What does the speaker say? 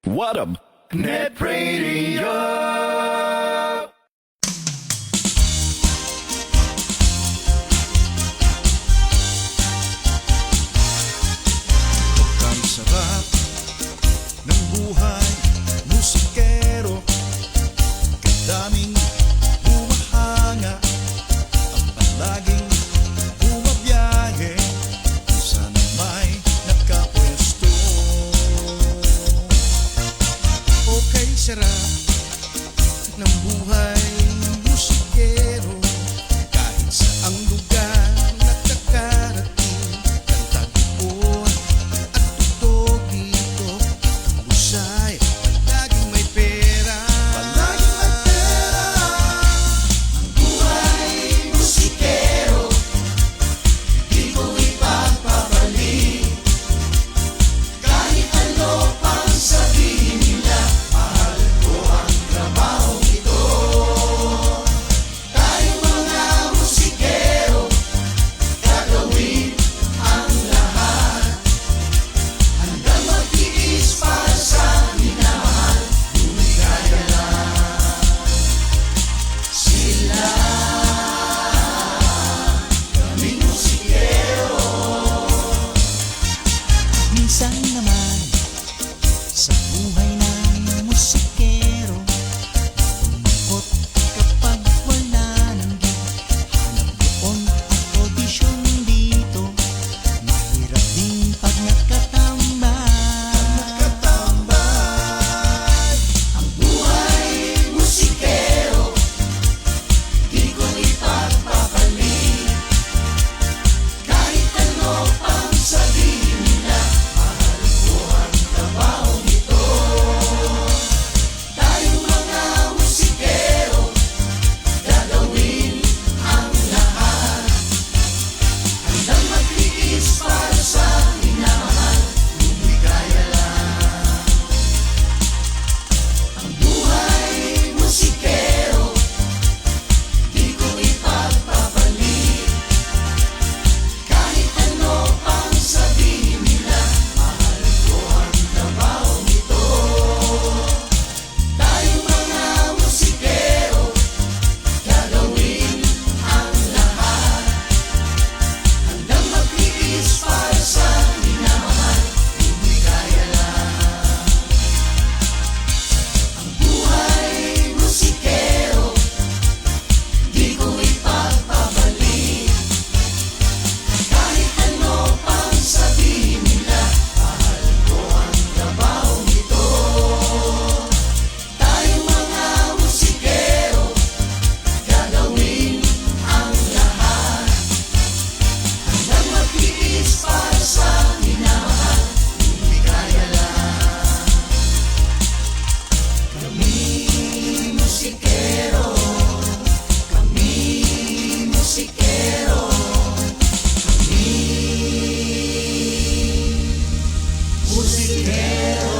What up? Net Radio! Ang sarap ng buhay, musikero. Kadaming humahanga, ang palaging bumabiyahe, kung saan may nakapwesto. Okay, sarap ng buhay, musikero. Kahit saang lugar nakakarating, kantagpuan at tugtog dito. Ang busay, palaging may pera. Palaging may pera. Ang buhay, musikero, di ko ipagpapalik. Kahit ano pang sabihin nila, mahal ko ang trabaho ito. Tayong mga musikero, gagawin ang lahat. Hanggang magtiis para sa minamahal, lumigaya lang sila. Kaming musikero. Minsan naman sa buhay ng musikero, lumungkot kapag wala ng gig. Hanap doon at audition dito, mahirap din pag nakatambay. Ang buhay musikero, di ko ipagpapalik. Kahit ano pang sabihin nila, mahal ko ang trabaho nito. Tayong mga musikero, gagawin ang lahat. Handang magtiis para sa minamahal, lumigaya lang. Ang buhay musikero, di ko ipagpapalik. Kahit ano pang sabihin nila, mahal ko ang trabaho nito. Tayong mga musikero, gagawin ang lahat. Handang magtiis para sa minamahal, lumigaya lang. Ang buhay musikero, di ko ipagpapalik. Kahit ano pang sabihin nila, mahal ko ang trabaho nito. Tayong mga musikero, gagawin ang lahat. Handang magtiis para sa minamahal, lumigaya lang. Kami musikero, kami musikero, kami musikero.